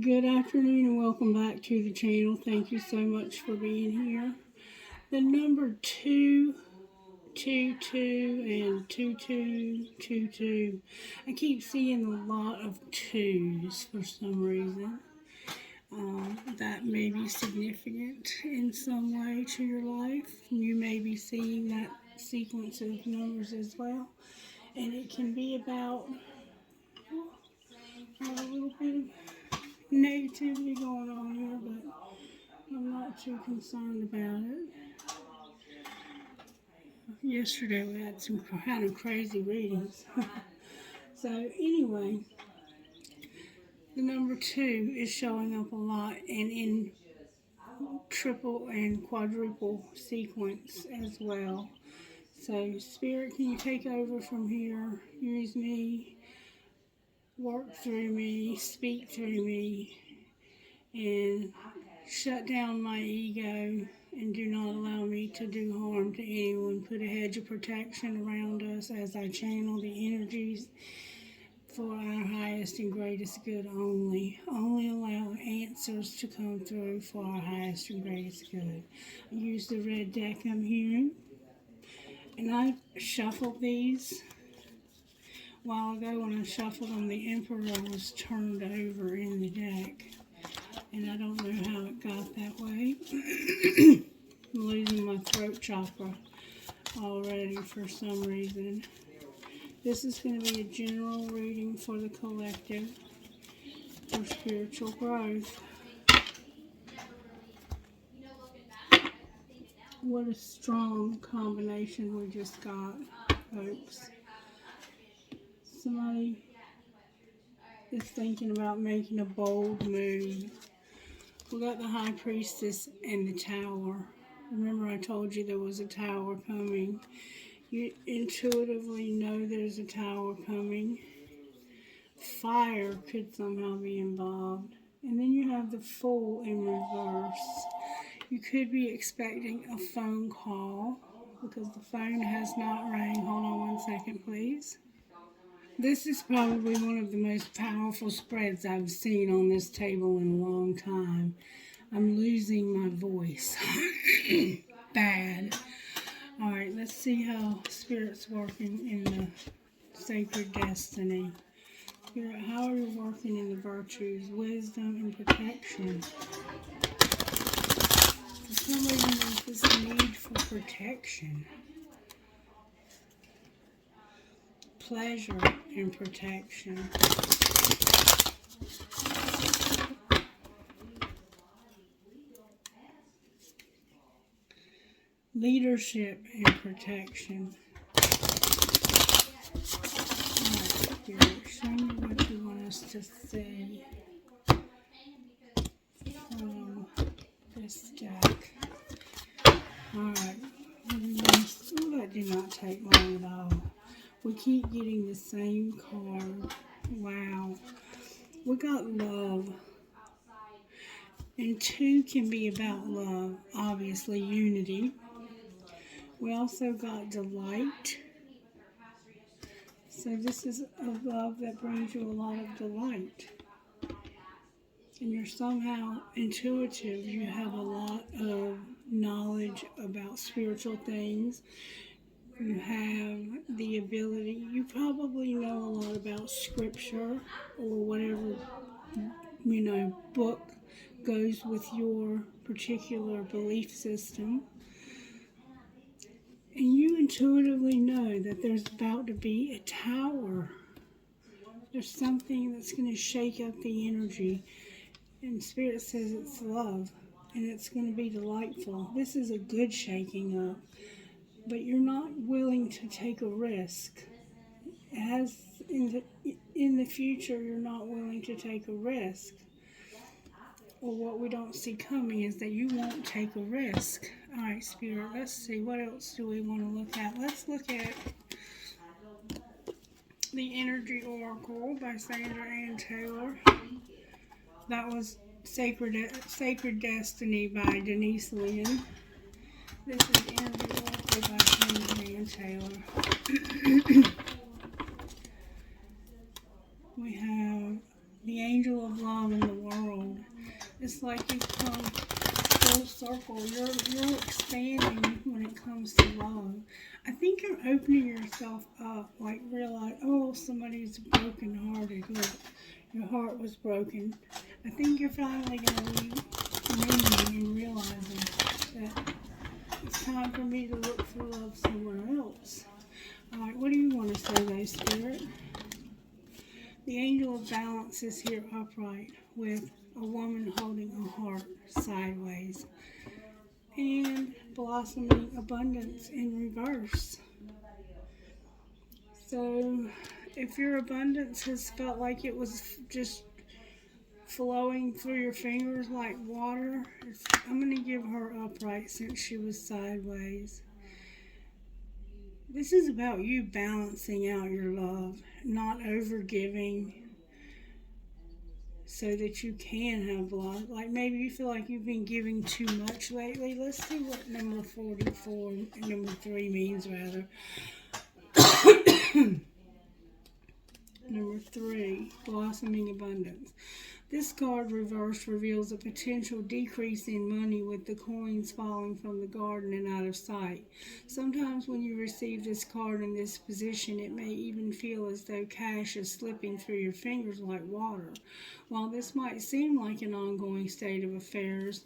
Good afternoon and welcome back to the channel. Thank you so much for being here. The number 222 and 2222. I keep seeing a lot of twos for some reason. That may be significant in some way to your life. You may be seeing that sequence of numbers as well. And it can be about a little bit of negativity going on here, but I'm not too concerned about it. Yesterday we had some kind of crazy readings. So anyway, the number 2 is showing up a lot and in triple and quadruple sequence as well. So Spirit, can you take over from here? Use me, work through me, speak through me, and shut down my ego and do not allow me to do harm to anyone. Put a hedge of protection around us as I channel the energies for our highest and greatest good only. Only allow answers to come through for our highest and greatest good. I use the red deck I'm hearing, and I shuffled these a while ago. When I shuffled them, the Emperor was turned over in the deck. And I don't know how it got that way. I'm losing my throat chakra already for some reason. This is going to be a general reading for the collective for spiritual growth. What a strong combination we just got, folks. Somebody is thinking about making a bold move. We got the High Priestess and the Tower. Remember I told you there was a tower coming. You intuitively know there's a tower coming. Fire could somehow be involved. And then you have the Fool in reverse. You could be expecting a phone call because the phone has not rang. Hold on one second, please. This is probably one of the most powerful spreads I've seen on this table in a long time. I'm losing my voice. Bad. Alright, let's see how Spirit's working in the Sacred Destiny. Spirit, how are you working in the virtues, wisdom, and protection? For some reason, there's this need for protection. Pleasure and protection. Leadership and protection. Alright, Spirit, show me what you want us to see from this deck. Alright, that did not take long at all. We keep getting the same card. Wow. We got love. And 2 can be about love. Obviously, unity. We also got delight. So this is a love that brings you a lot of delight. And you're somehow intuitive. You have a lot of knowledge about spiritual things. You have the ability, you probably know a lot about scripture or whatever, book goes with your particular belief system. And you intuitively know that there's about to be a tower. There's something that's going to shake up the energy. And Spirit says it's love. And it's going to be delightful. This is a good shaking up. But you're not willing to take a risk. As in the future, you're not willing to take a risk. Or what we don't see coming is that you won't take a risk. Alright, Spirit, let's see. What else do we want to look at? Let's look at the Energy Oracle by Sandra Ann Taylor. That was Sacred Destiny by Denise Lynn. This is Energy Oracle by Sandra Ann Taylor. We have the Angel of Love in the World. Oracle, you're expanding when it comes to love. I think you're opening yourself up, like realize, oh, somebody's broken-hearted. Look, your heart was broken. I think you're finally going to be mending and realizing that it's time for me to look for love somewhere else. All right, what do you want to say, though, Spirit? The angel of balance is here upright with a woman holding a heart sideways and blossoming abundance in reverse. So if your abundance has felt like it was just flowing through your fingers like water, I'm going to give her upright since she was sideways. This is about you balancing out your love, not overgiving so that you can have love. Like maybe you feel like you've been giving too much lately. Let's see what number 44, number 3 means rather. Number 3, blossoming abundance. This card reversed reveals a potential decrease in money with the coins falling from the garden and out of sight. Sometimes when you receive this card in this position, it may even feel as though cash is slipping through your fingers like water. While this might seem like an ongoing state of affairs,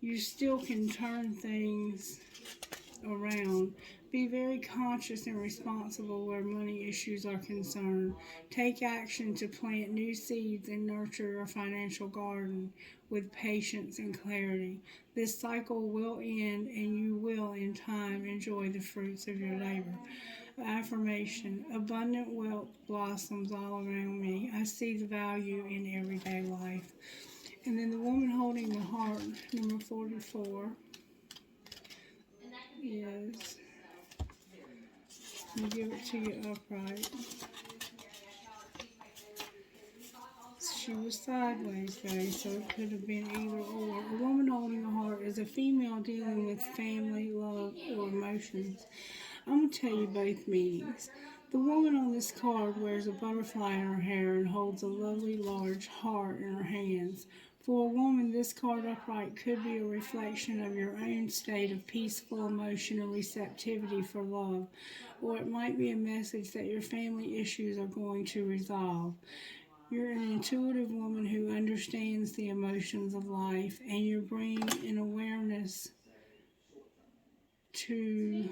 you still can turn things around. Be very conscious and responsible where money issues are concerned. Take action to plant new seeds and nurture your financial garden with patience and clarity. This cycle will end and you will in time enjoy the fruits of your labor. Affirmation: abundant wealth blossoms all around me. I see the value in everyday life. And then the woman holding the heart, number 44, is, I'll give it to you upright. She was sideways though, so it could have been either or. A woman holding a heart is a female dealing with family, love, or emotions. I'm going to tell you both meanings. The woman on this card wears a butterfly in her hair and holds a lovely large heart in her hands. For a woman, this card upright could be a reflection of your own state of peaceful emotion and receptivity for love, or it might be a message that your family issues are going to resolve. You're an intuitive woman who understands the emotions of life, and you're bringing an awareness to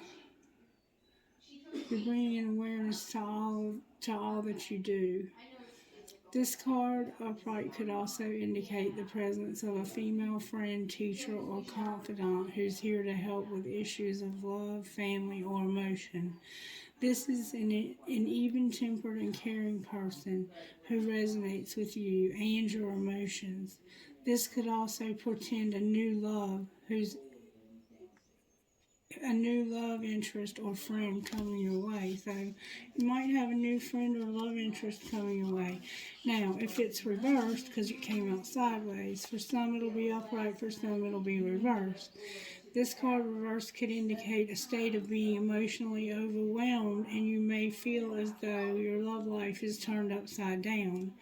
all that you do. This card upright could also indicate the presence of a female friend, teacher, or confidant who's here to help with issues of love, family, or emotion. This is an even-tempered and caring person who resonates with you and your emotions. This could also portend a new love interest or friend coming your way. So you might have a new friend or love interest coming your way. Now, if it's reversed, because it came out sideways, for some it'll be upright, for some it'll be reversed. This card reverse could indicate a state of being emotionally overwhelmed, and you may feel as though your love life is turned upside down.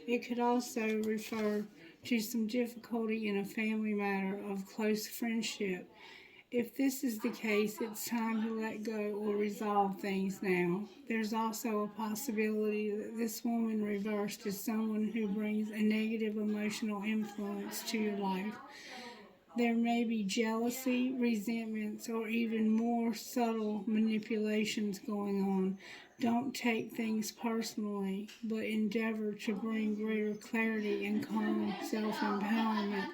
It could also refer to some difficulty in a family matter of close friendship. If this is the case, it's time to let go or resolve things now. There's also a possibility that this woman reversed is someone who brings a negative emotional influence to your life. There may be jealousy, resentments, or even more subtle manipulations going on. Don't take things personally, but endeavor to bring greater clarity and calm self-empowerment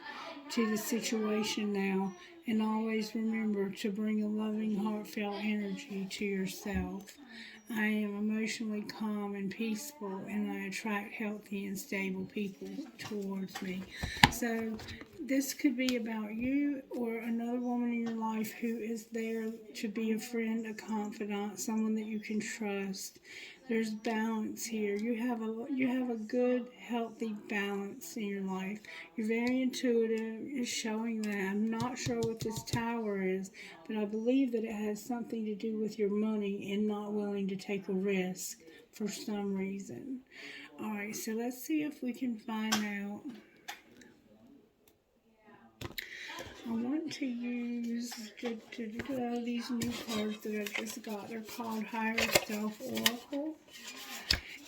to the situation now, and always remember to bring a loving, heartfelt energy to yourself. I am emotionally calm and peaceful, and I attract healthy and stable people towards me. So this could be about you or another woman in your life who is there to be a friend, a confidant, someone that you can trust. There's balance here. You have a good, healthy balance in your life. You're very intuitive. It's showing that. I'm not sure what this tower is, but I believe that it has something to do with your money and not willing to take a risk for some reason. All right, so let's see if we can find out. I want to use these new cards that I just got. They're called Higher Self Oracle.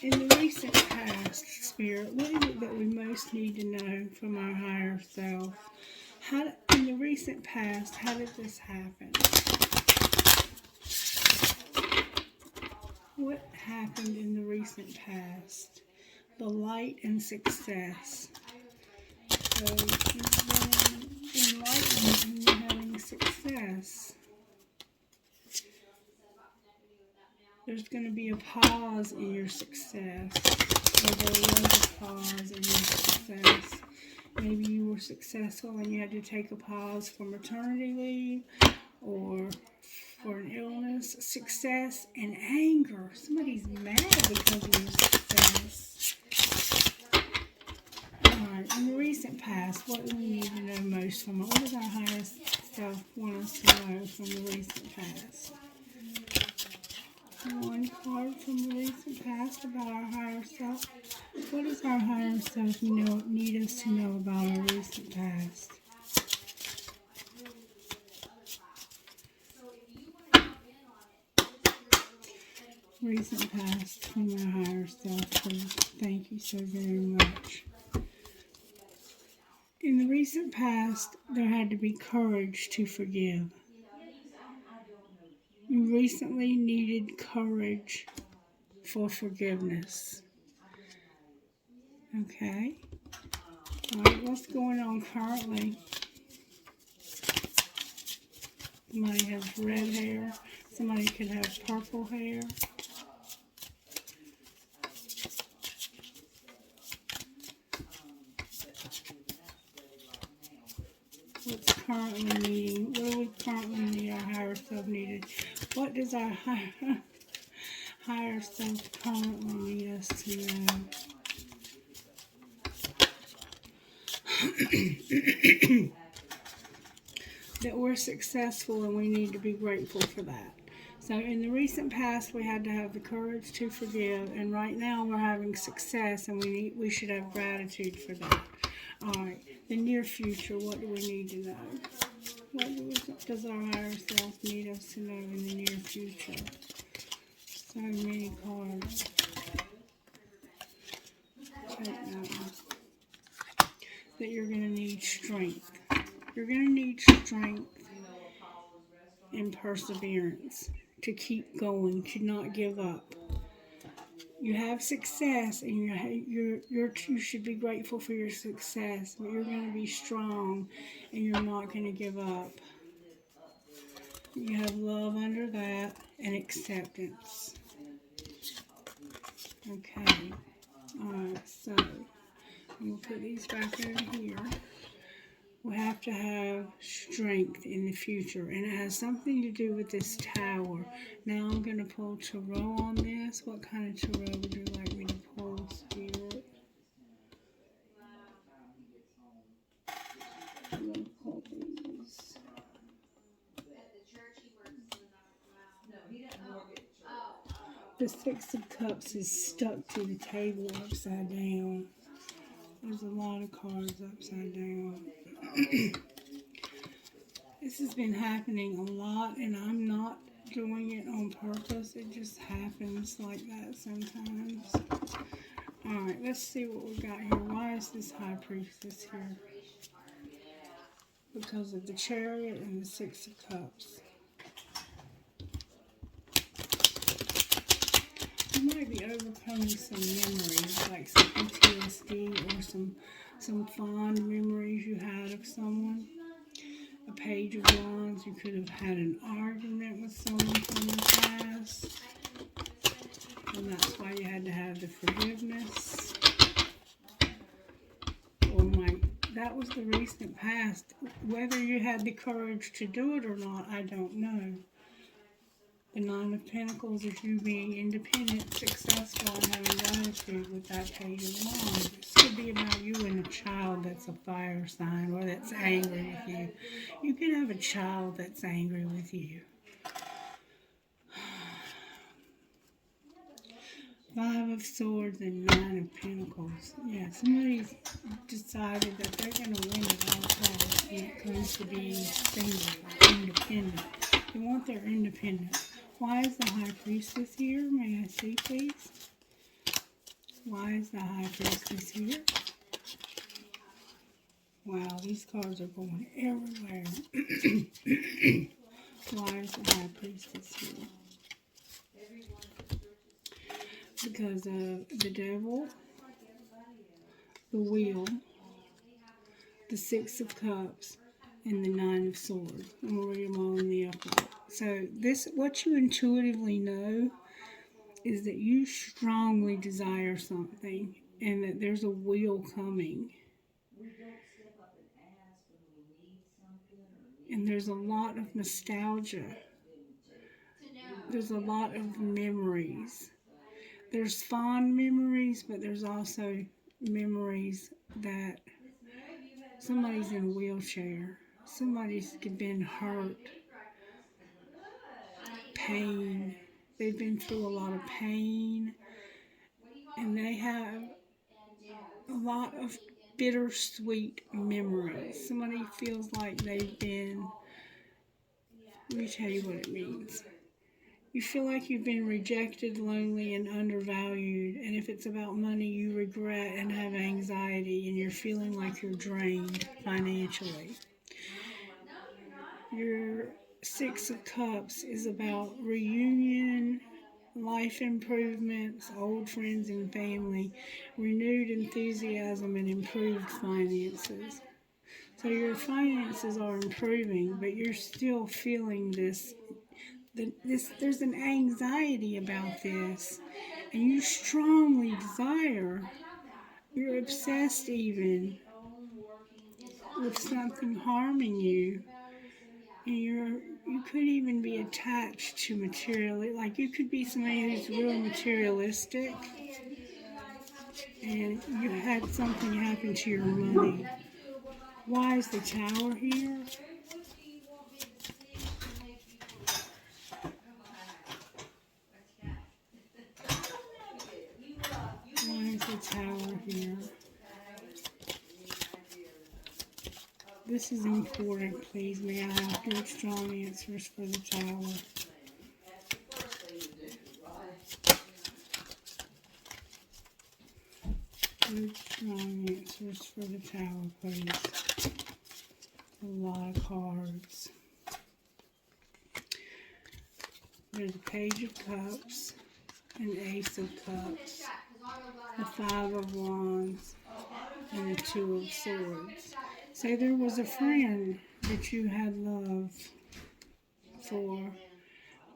In the recent past, Spirit, what is it that we most need to know from our higher self? In the recent past, how did this happen? What happened in the recent past? The light and success. So you've been enlightened and you're having success. There's going to be a pause in your success. Or there was a pause in your success. Maybe you were successful and you had to take a pause for maternity leave or for an illness. Success and anger. Somebody's mad because of your success. Alright, in the recent past, what do we need to know most from it? What does our higher self want us to know from the recent past? One card from the recent past about our higher self. What does our higher self need us to know about our recent past? Recent past from our higher self, please. Thank you so very much. In the recent past, there had to be courage to forgive. You recently needed courage for forgiveness. Okay. All right, what's going on currently? Somebody has red hair. Somebody could have purple hair. What's currently needing? What do we currently need our higher self needed? What does our higher self currently need us to know? That we're successful and we need to be grateful for that. So in the recent past, we had to have the courage to forgive, and right now we're having success, and we should have gratitude for that. All right, the near future, what do we need to know? What does our higher self need us to know in the near future? So many cards. Take that one. That you're going to need strength. You're going to need strength and perseverance to keep going, to not give up. You have success, and you should be grateful for your success. But you're going to be strong, and you're not going to give up. You have love under that and acceptance. Okay. Alright, so I'm going to put these back over here. We have to have strength in the future, and it has something to do with this tower. Now I'm going to pull tarot on this. What kind of tarot would you like me to pull, Spirit? I'm going to pull these. The Six of Cups is stuck to the table upside down. There's a lot of cards upside down. This has been happening a lot, and I'm not doing it on purpose. It just happens like that sometimes. Alright, let's see what we got here. Why is this High Priestess here? Because of the Chariot and the Six of Cups. You might be overcoming some memories, like some PTSD or some fond memories you had of someone. A Page of Wands, you could have had an argument with someone from the past, and that's why you had to have the forgiveness. Or that was the recent past. Whether you had the courage to do it or not, I don't know. The Nine of Pentacles is you being independent, successful, and having gratitude with that Page of Wands. This could be about you and a child that's a fire sign or that's angry with you. You can have a child that's angry with you. Five of Swords and Nine of Pentacles. Yeah, somebody's decided that they're going to win at all costs when it comes to being single, independent. They want their independence. Why is the High Priestess here? May I see, please? Why is the High Priestess here? Wow, these cards are going everywhere. Why is the High Priestess here? Because of the Devil, the Wheel, the Six of Cups, and the Nine of Swords. I'm going to read them all in the upright. So this, what you intuitively know is that you strongly desire something and that there's a wheel coming. And there's a lot of nostalgia. There's a lot of memories. There's fond memories, but there's also memories that somebody's in a wheelchair. Somebody's been hurt. Pain. They've been through a lot of pain. And they have a lot of bittersweet memories. Somebody feels like they've been, let me tell you what it means. You feel like you've been rejected, lonely, and undervalued. And if it's about money, you regret and have anxiety, and you're feeling like you're drained financially. Your Six of Cups is about reunion, life improvements, old friends and family, renewed enthusiasm, and improved finances. So your finances are improving, but you're still feeling there's an anxiety about this, and you strongly desire, you're obsessed even with something harming you, and you could even be attached to material, like you could be somebody who's real materialistic, and you had something happen to your money. Why is the Tower here? Why is the Tower here? This is important, please. May I have good, strong answers for the Tower? Good, strong answers for the Tower, please. A lot of cards. There's a Page of Cups, an Ace of Cups, the Five of Wands, and the Two of Swords. Say there was a friend that you had love for,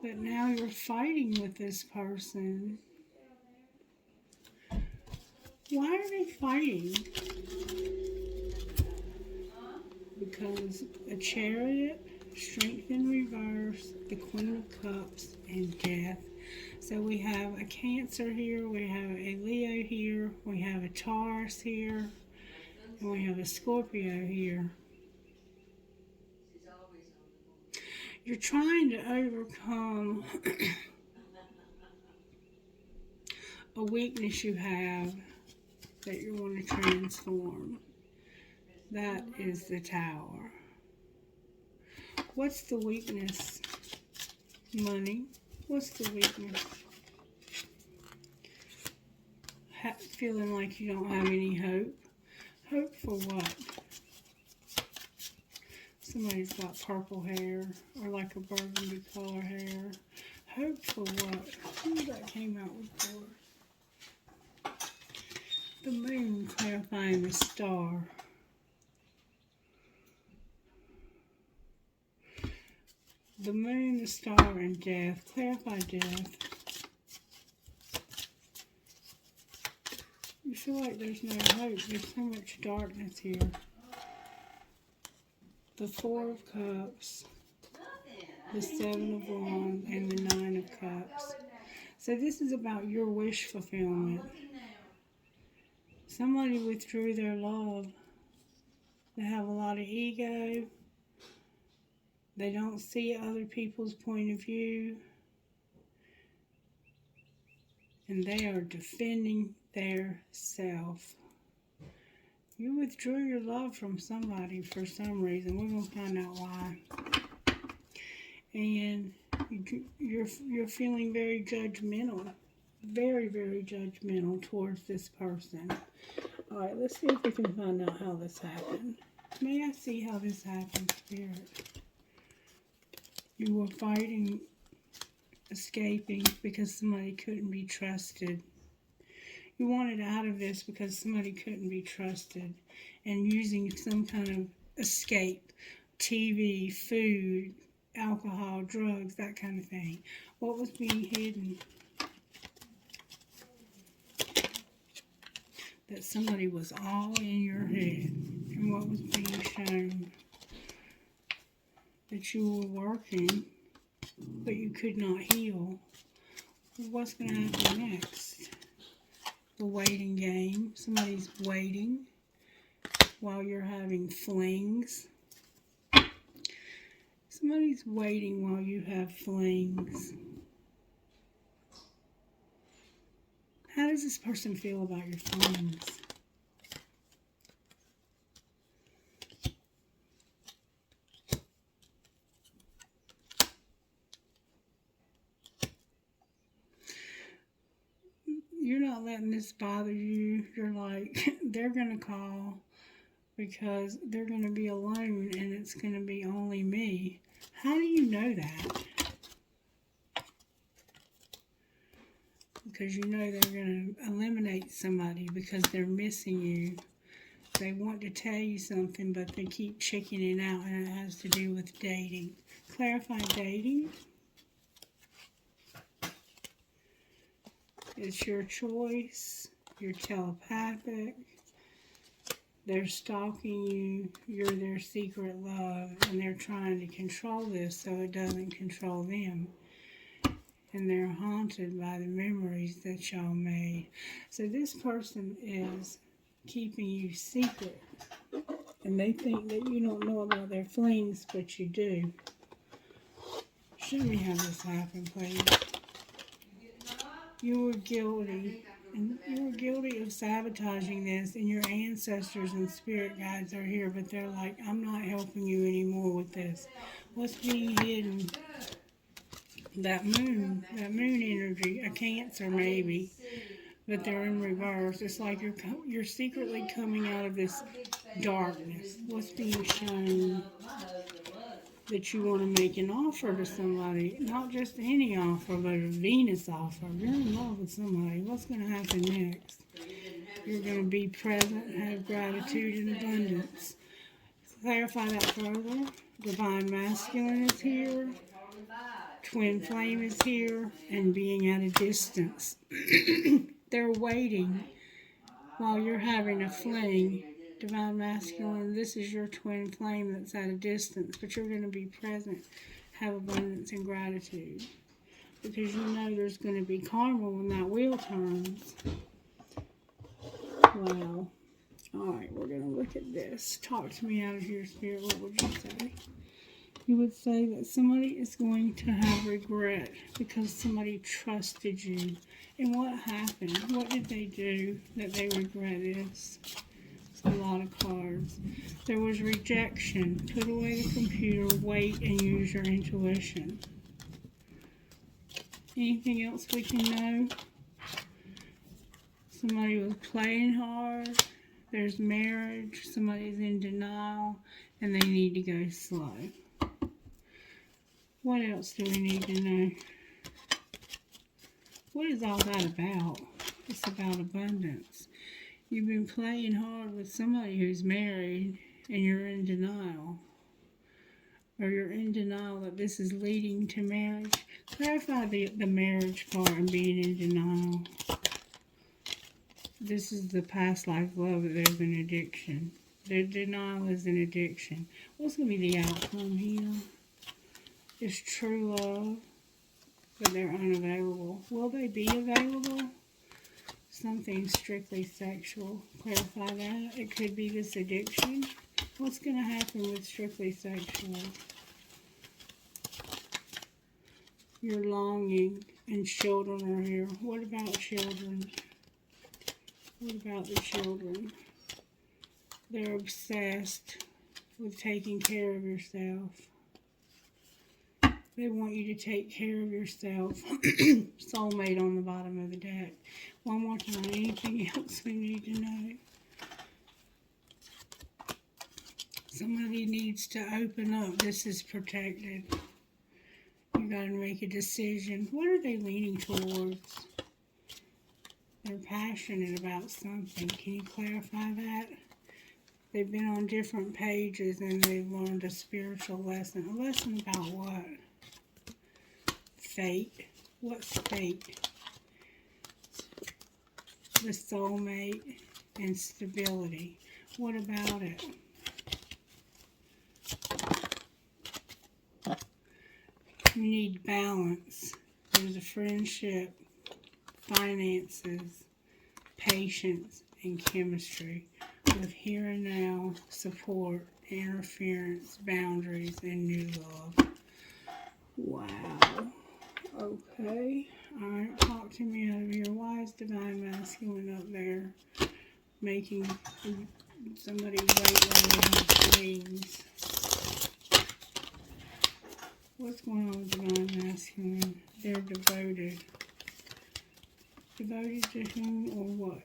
but now you're fighting with this person. Why are they fighting? Because a Chariot, Strength in Reverse, the Queen of Cups, and Death. So we have a Cancer here, we have a Leo here, we have a Taurus here, and we have a Scorpio here. You're trying to overcome a weakness you have that you want to transform. That is the Tower. What's the weakness? Money. What's the weakness? Feeling like you don't have any hope. Hope for what? Somebody's got purple hair or like a burgundy color hair. Hope for what? Who that came out before? The Moon clarifying the Star. The Moon, the Star, and Death. Clarify Death. You feel like there's no hope. There's so much darkness here. The Four of Cups, the Seven of Wands, and the Nine of Cups. So this is about your wish fulfillment. Somebody withdrew their love. They have a lot of ego. They don't see other people's point of view. and they are defending their self. You withdrew your love from somebody for some reason. We're going to find out why. And you're feeling very judgmental. Very, very judgmental towards this person. Alright, let's see if we can find out how this happened. May I see how this happened, Spirit? You were fighting, escaping because somebody couldn't be trusted. You wanted out of this because somebody couldn't be trusted, and using some kind of escape, TV, food, alcohol, drugs, that kind of thing. What was being hidden? That somebody was all in your head. And what was being shown? That you were working, but you could not heal. What's going to happen next? The waiting game. Somebody's waiting while you're having flings. Somebody's waiting while you have flings. How does this person feel about your flings? You're not letting this bother you. You're like, they're going to call because they're going to be alone and it's going to be only me. How do you know that? Because you know they're going to eliminate somebody because they're missing you. They want to tell you something, but they keep chickening out, and it has to do with dating. Clarify dating. It's your choice. You're telepathic. They're stalking you. You're their secret love, and they're trying to control this so it doesn't control them. And they're haunted by the memories that y'all made. So this person is keeping you secret. And they think that you don't know about their flings, but you do. Show me how this happened, please. You were guilty. And you were guilty of sabotaging this, and your ancestors and spirit guides are here, but they're like, I'm not helping you anymore with this. What's being hidden? That moon energy, a Cancer maybe, but they're in reverse. It's like you're secretly coming out of this darkness. What's being shown? That you want to make an offer to somebody, not just any offer, but a Venus offer. You're in love with somebody. What's going to happen next? You're going to be present and have gratitude and abundance. Clarify that further. Divine Masculine is here. Twin Flame is here, and being at a distance. They're waiting while you're having a fling. Divine Masculine, this is your Twin Flame that's at a distance, but you're going to be present, have abundance and gratitude, because you know there's going to be karma when that wheel turns. Wow. Alright, we're going to look at this. Talk to me out of here, Spirit. What would you say? You would say that somebody is going to have regret because somebody trusted you. And what happened? What did they do that they regret this? It's a lot of cards. There was rejection. Put away the computer, wait, and use your intuition. Anything else we can know? Somebody was playing hard. There's marriage. Somebody's in denial, and they need to go slow. What else do we need to know? What is all that about? It's about abundance. You've been playing hard with somebody who's married, and you're in denial. Or you're in denial that this is leading to marriage. Clarify the marriage part and being in denial. This is the past life love, that there's an addiction. The denial is an addiction. What's going to be the outcome here? Is true love, but they're unavailable. Will they be available? Something strictly sexual. Clarify that. It could be this addiction. What's going to happen with strictly sexual? You're longing, And children are here. What about children? What about the children? They're obsessed with taking care of yourself. They want you to take care of yourself. Soulmate on the bottom of the deck. One more time. Anything else we need to know? Somebody needs to open up. This is protected. You got to make a decision. What are they leaning towards? They're passionate about something. Can you clarify that? They've been on different pages and they've learned a spiritual lesson. A lesson about what? Fate. What's fate? The soulmate and stability. What about it? You need balance. There's a friendship, finances, patience, and chemistry with here and now, support, interference, boundaries, and new love. Wow. Okay. Alright, talk to me out of here. Why is Divine Masculine up there making somebody wait while they have wings? What's going on with Divine Masculine? They're devoted. Devoted to whom or what?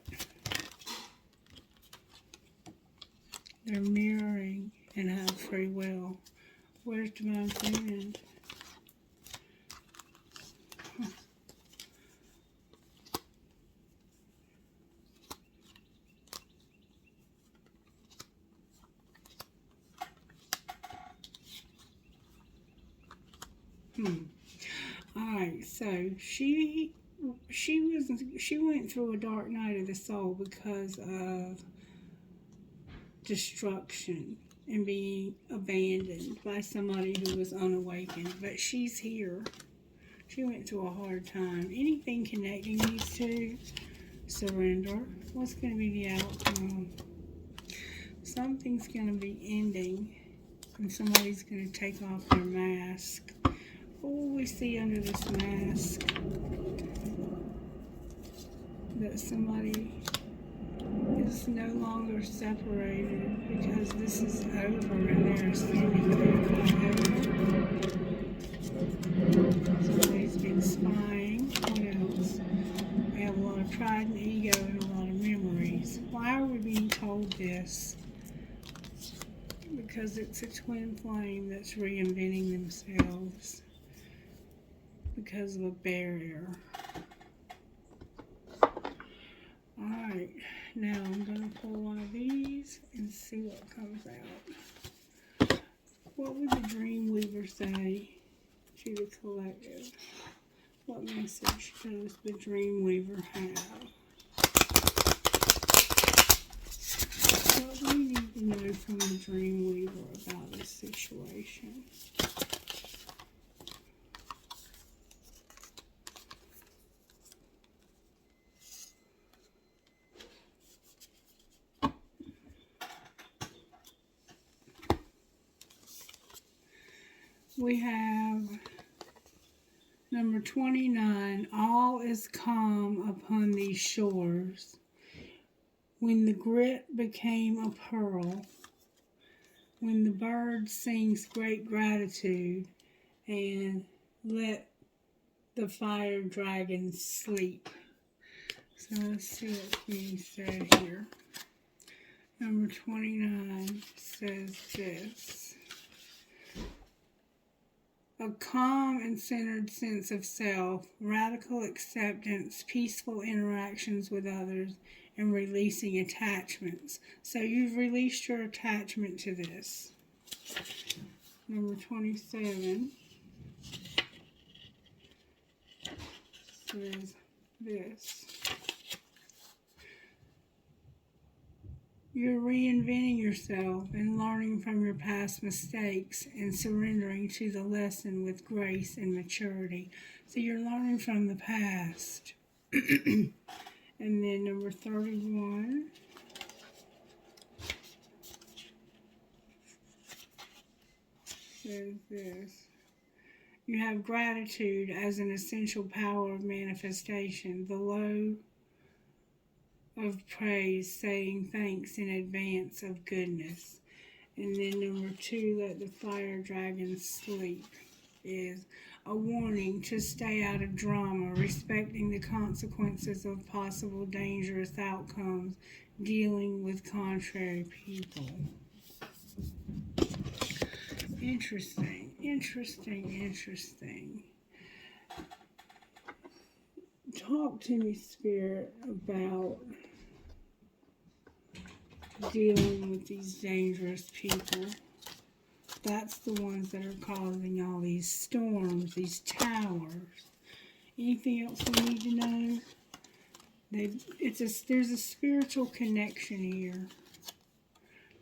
They're mirroring and have free will. Where's Divine Feminine? Alright, so she went through a dark night of the soul because of destruction and being abandoned by somebody who was unawakened. But she's here. She went through a hard time. Anything connecting these two? Surrender. What's going to be the outcome? Something's going to be ending and somebody's going to take off their mask. What will we see under this mask? That somebody is no longer separated because this is over and they're standing there. Somebody's been spying. What else? We have a lot of pride and ego and a lot of memories. Why are we being told this? Because it's a twin flame that's reinventing themselves because of a barrier. Alright, now I'm going to pull one of these and see what comes out. What would the Dreamweaver say to the collective? What message does the Dreamweaver have? What do we need to know from the Dreamweaver about this situation? We have number 29, all is calm upon these shores. When the grit became a pearl, when the bird sings great gratitude, and let the fire dragon sleep. So let's see what's being said here. Number 29 says this. A calm and centered sense of self, radical acceptance, peaceful interactions with others, and releasing attachments. So you've released your attachment to this. Number 27 says this. You're reinventing yourself and learning from your past mistakes and surrendering to the lesson with grace and maturity. So you're learning from the past. And then number 31 says this. You have gratitude as an essential power of manifestation. The low of praise, saying thanks in advance of goodness. And then number 2, let the fire dragon sleep, is a warning to stay out of drama, respecting the consequences of possible dangerous outcomes, dealing with contrary people. Interesting, interesting, interesting. Talk to me, Spirit, about dealing with these dangerous people. That's the ones that are causing all these storms, these towers. Anything else we need to know? There's a spiritual connection here.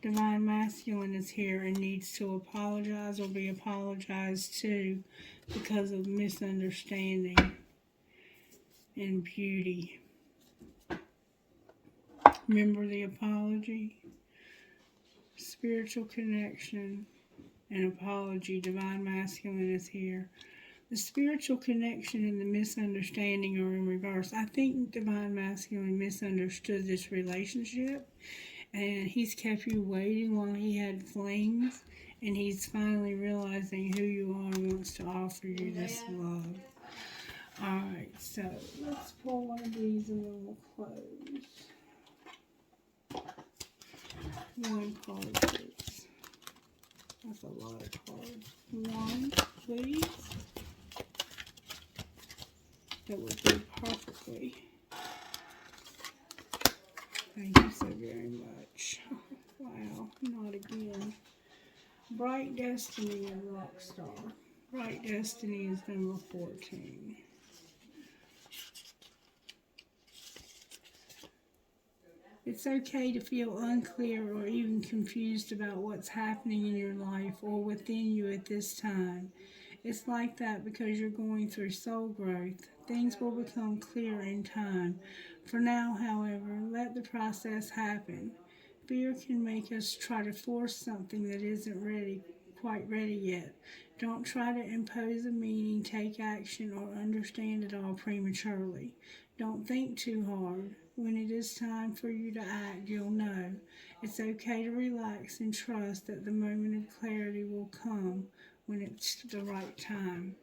Divine Masculine is here and needs to apologize or be apologized to because of misunderstanding and beauty. Remember the apology? Spiritual connection and apology. Divine Masculine is here. The spiritual connection and the misunderstanding are in reverse. I think Divine Masculine misunderstood this relationship, and he's kept you waiting while he had flings, and he's finally realizing who you are and wants to offer you this love. Alright, so let's pull one of these and then we'll close. One card, please. That's a lot of cards. One, please. That would be perfectly. Thank you so very much. Wow, not again. Bright Destiny and Rockstar. Bright Destiny is number 14. It's okay to feel unclear or even confused about what's happening in your life or within you at this time. It's like that because you're going through soul growth. Things will become clear in time. For now, however, let the process happen. Fear can make us try to force something that isn't quite ready yet. Don't try to impose a meaning, take action, or understand it all prematurely. Don't think too hard. When it is time for you to act, you'll know. It's okay to relax and trust that the moment of clarity will come when it's the right time.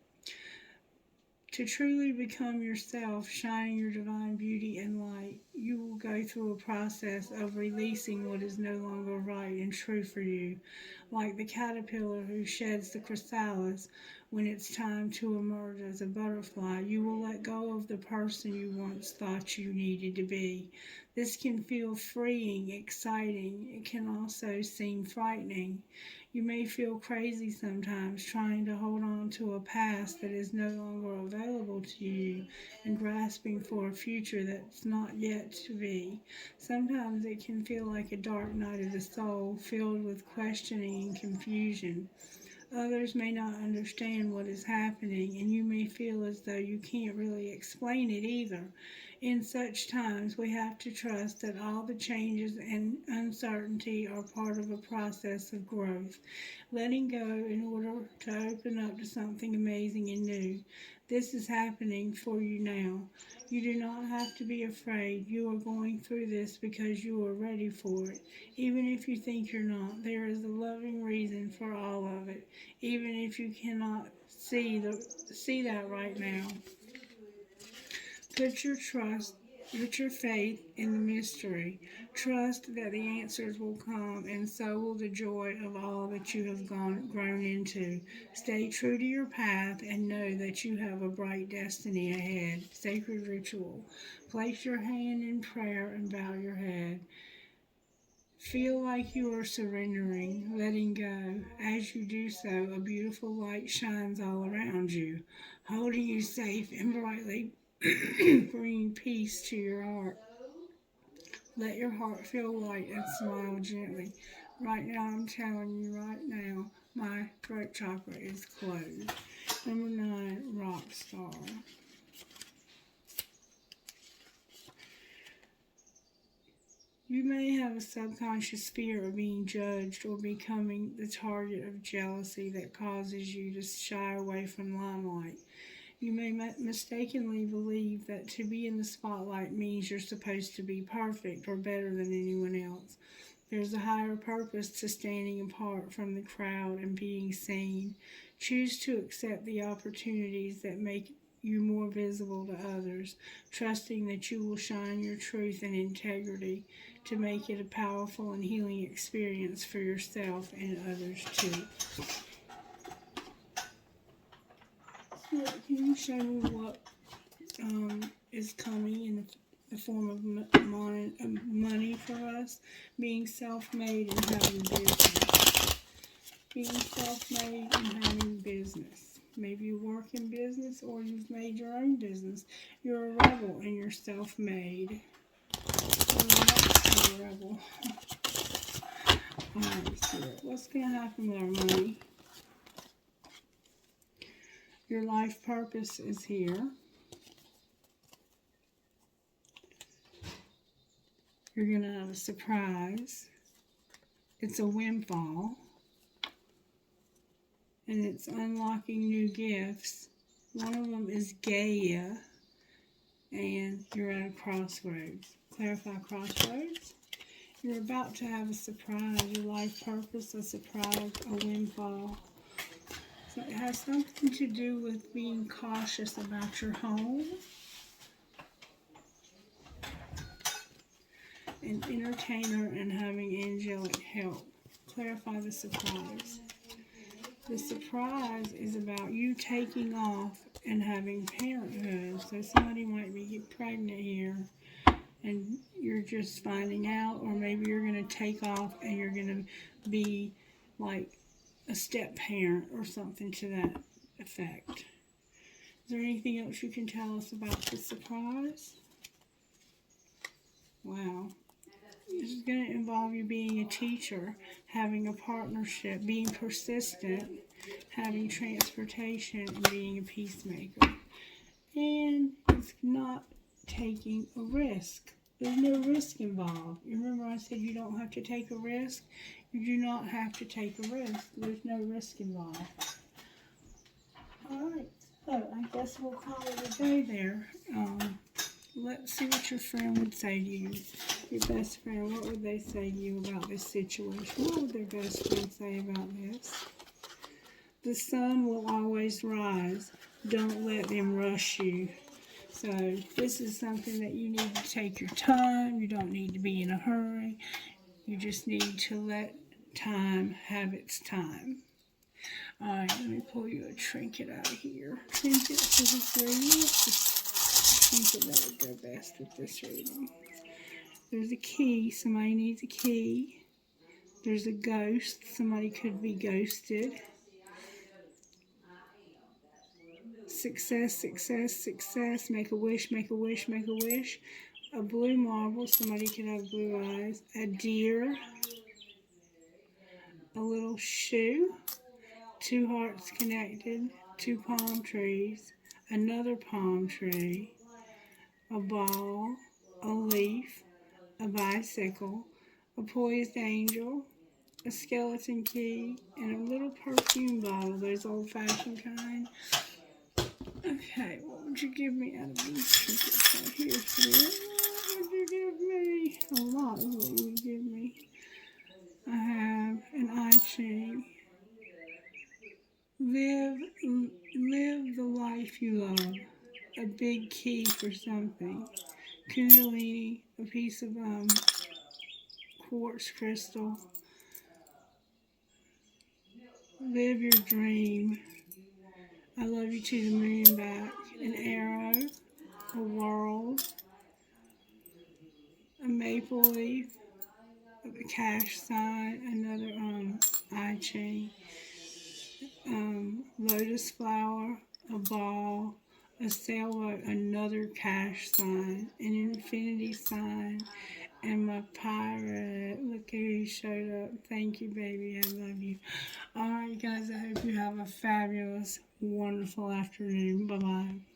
To truly become yourself, shining your divine beauty and light, you will go through a process of releasing what is no longer right and true for you. Like the caterpillar who sheds the chrysalis, when it's time to emerge as a butterfly, you will let go of the person you once thought you needed to be. This can feel freeing, exciting. It can also seem frightening. You may feel crazy sometimes trying to hold on to a past that is no longer available to you and grasping for a future that's not yet to be. Sometimes it can feel like a dark night of the soul filled with questioning and confusion. Others may not understand what is happening, and you may feel as though you can't really explain it either. In such times, we have to trust that all the changes and uncertainty are part of a process of growth, letting go in order to open up to something amazing and new. This is happening for you now. You do not have to be afraid. You are going through this because you are ready for it. Even if you think you're not, there is a loving reason for all of it, even if you cannot see that right now. Put your faith in the mystery. Trust that the answers will come, and so will the joy of all that you have grown into. Stay true to your path and know that you have a bright destiny ahead. Sacred ritual. Place your hand in prayer and bow your head. Feel like you are surrendering, letting go. As you do so, a beautiful light shines all around you, holding you safe and brightly, bringing peace to your heart. Let your heart feel light and smile gently. Right now, I'm telling you right now, my throat chakra is closed. Number 9, rock star. You may have a subconscious fear of being judged or becoming the target of jealousy that causes you to shy away from limelight. You may mistakenly believe that to be in the spotlight means you're supposed to be perfect or better than anyone else. There's a higher purpose to standing apart from the crowd and being seen. Choose to accept the opportunities that make you more visible to others, trusting that you will shine your truth and integrity to make it a powerful and healing experience for yourself and others too. So, can you show me what is coming in the form of money for us? Being self-made and having business. Being self-made and having business. Maybe you work in business or you've made your own business. You're a rebel and you're self-made. You're a rebel. Alright, Spirit. What's going to happen with our money? Your life purpose is here. You're going to have a surprise. It's a windfall. And it's unlocking new gifts. One of them is Gaia. And you're at a crossroads. Clarify crossroads. You're about to have a surprise. Your life purpose, a surprise, a windfall. So it has something to do with being cautious about your home. An entertainer and having angelic help. Clarify the surprise. The surprise is about you taking off and having parenthood. So somebody might be pregnant here and you're just finding out, or maybe you're going to take off and you're going to be like a step parent or something to that effect. Is there anything else you can tell us about the surprise? Wow. This is going to involve you being a teacher, having a partnership, being persistent, having transportation, and being a peacemaker. And it's not taking a risk. There's no risk involved. You remember I said you don't have to take a risk? You do not have to take a risk. There's no risk involved. Alright, so I guess we'll call it a day there. Let's see what your friend would say to you. Your best friend, what would they say to you about this situation? What would their best friend say about this? The sun will always rise. Don't let them rush you. So this is something that you need to take your time. You don't need to be in a hurry. You just need to let time have its time. Alright, let me pull you a trinket out of here. Trinket for this reading. Trinket that would go best with this reading. There's a key. Somebody needs a key. There's a ghost. Somebody could be ghosted. Success, success, success. Make a wish, make a wish, make a wish. A blue marble. Somebody could have blue eyes. A deer. A little shoe. Two hearts connected. Two palm trees. Another palm tree. A ball. A leaf. A bicycle. A poised angel. A skeleton key. And a little perfume bottle. Those old-fashioned kind. Okay, what would you give me out of these trinkets right here? What would you give me? A lot is what you would give me. I have an eye chain. Live the life you love. A big key for something. Kundalini, a piece of quartz crystal. Live your dream. I love you to the moon and back. An arrow. A world. A maple leaf. A cash sign. Another eye chain. Lotus flower, a ball, a sailboat, another cash sign, an infinity sign, and my pirate. Look who showed up. Thank you, baby. I love you. Alright, guys, I hope you have a fabulous, wonderful afternoon. Bye-bye.